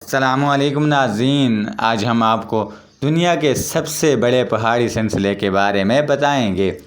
السلام علیکم ناظرین، آج ہم آپ کو دنیا کے سب سے بڑے پہاڑی سلسلے کے بارے میں بتائیں گے۔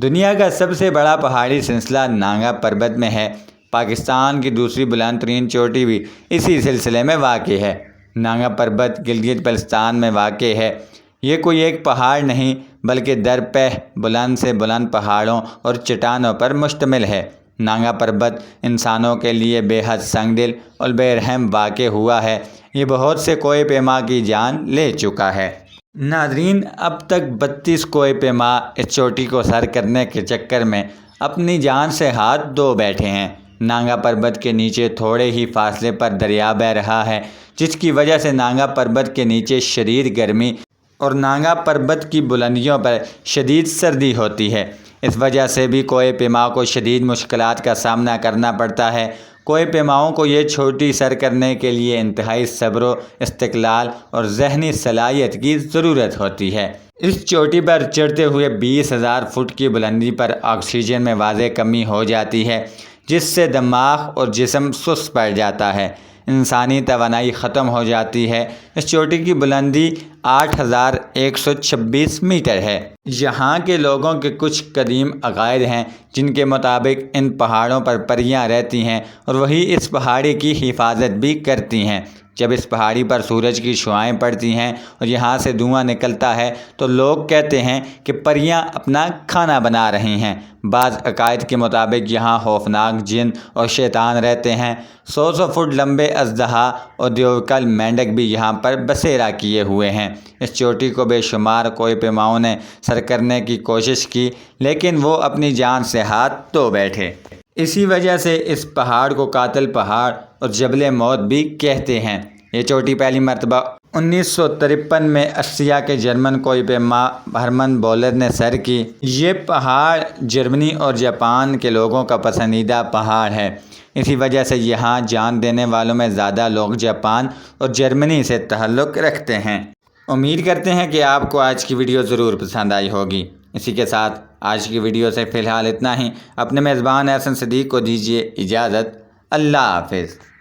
دنیا کا سب سے بڑا پہاڑی سلسلہ نانگا پربت میں ہے۔ پاکستان کی دوسری بلند ترین چوٹی بھی اسی سلسلے میں واقع ہے۔ نانگا پربت گلگت بلتستان میں واقع ہے۔ یہ کوئی ایک پہاڑ نہیں بلکہ درپے بلند سے بلند پہاڑوں اور چٹانوں پر مشتمل ہے۔ نانگا پربت انسانوں کے لیے بے حد سنگ دل اور بے رحم واقع ہوا ہے۔ یہ بہت سے کوہ پیما کی جان لے چکا ہے۔ ناظرین، اب تک 32 کوہ پیما اس چوٹی کو سر کرنے کے چکر میں اپنی جان سے ہاتھ دھو بیٹھے ہیں۔ نانگا پربت کے نیچے تھوڑے ہی فاصلے پر دریا بہہ رہا ہے، جس کی وجہ سے نانگا پربت کے نیچے شدید گرمی اور نانگا پربت کی بلندیوں پر شدید سردی ہوتی ہے۔ اس وجہ سے بھی کوہ پیما کو شدید مشکلات کا سامنا کرنا پڑتا ہے۔ کوہ پیماؤں کو یہ چوٹی سر کرنے کے لیے انتہائی صبر و استقلال اور ذہنی صلاحیت کی ضرورت ہوتی ہے۔ اس چوٹی پر چڑھتے ہوئے 20,000 فٹ کی بلندی پر آکسیجن میں واضح کمی ہو جاتی ہے، جس سے دماغ اور جسم سست پڑ جاتا ہے، انسانی توانائی ختم ہو جاتی ہے۔ اس چوٹی کی بلندی 8,126 میٹر ہے۔ یہاں کے لوگوں کے کچھ قدیم عقائد ہیں، جن کے مطابق ان پہاڑوں پر پریاں رہتی ہیں اور وہی اس پہاڑی کی حفاظت بھی کرتی ہیں۔ جب اس پہاڑی پر سورج کی شعاعیں پڑتی ہیں اور یہاں سے دھواں نکلتا ہے تو لوگ کہتے ہیں کہ پریاں اپنا کھانا بنا رہی ہیں۔ بعض عقائد کے مطابق یہاں خوفناک جن اور شیطان رہتے ہیں۔ 100 فٹ لمبے اژدہا اور دیوکل مینڈک بھی یہاں پر بسیرا کیے ہوئے ہیں۔ اس چوٹی کو بے شمار کوہ پیماؤں نے سر کرنے کی کوشش کی، لیکن وہ اپنی جان سے ہاتھ دھو بیٹھے۔ اسی وجہ سے اس پہاڑ کو قاتل پہاڑ اور جبل موت بھی کہتے ہیں۔ یہ چوٹی پہلی مرتبہ 1953 میں آسٹریا کے جرمن کوہ پیما ہرمن بولر نے سر کی۔ یہ پہاڑ جرمنی اور جاپان کے لوگوں کا پسندیدہ پہاڑ ہے۔ اسی وجہ سے یہاں جان دینے والوں میں زیادہ لوگ جاپان اور جرمنی سے تعلق رکھتے ہیں۔ امید کرتے ہیں کہ آپ کو آج کی ویڈیو ضرور پسند آئی ہوگی۔ اسی کے ساتھ آج کی ویڈیو سے فی الحال اتنا ہی۔ اپنے میزبان احسن صدیق کو دیجیے اجازت۔ اللہ حافظ۔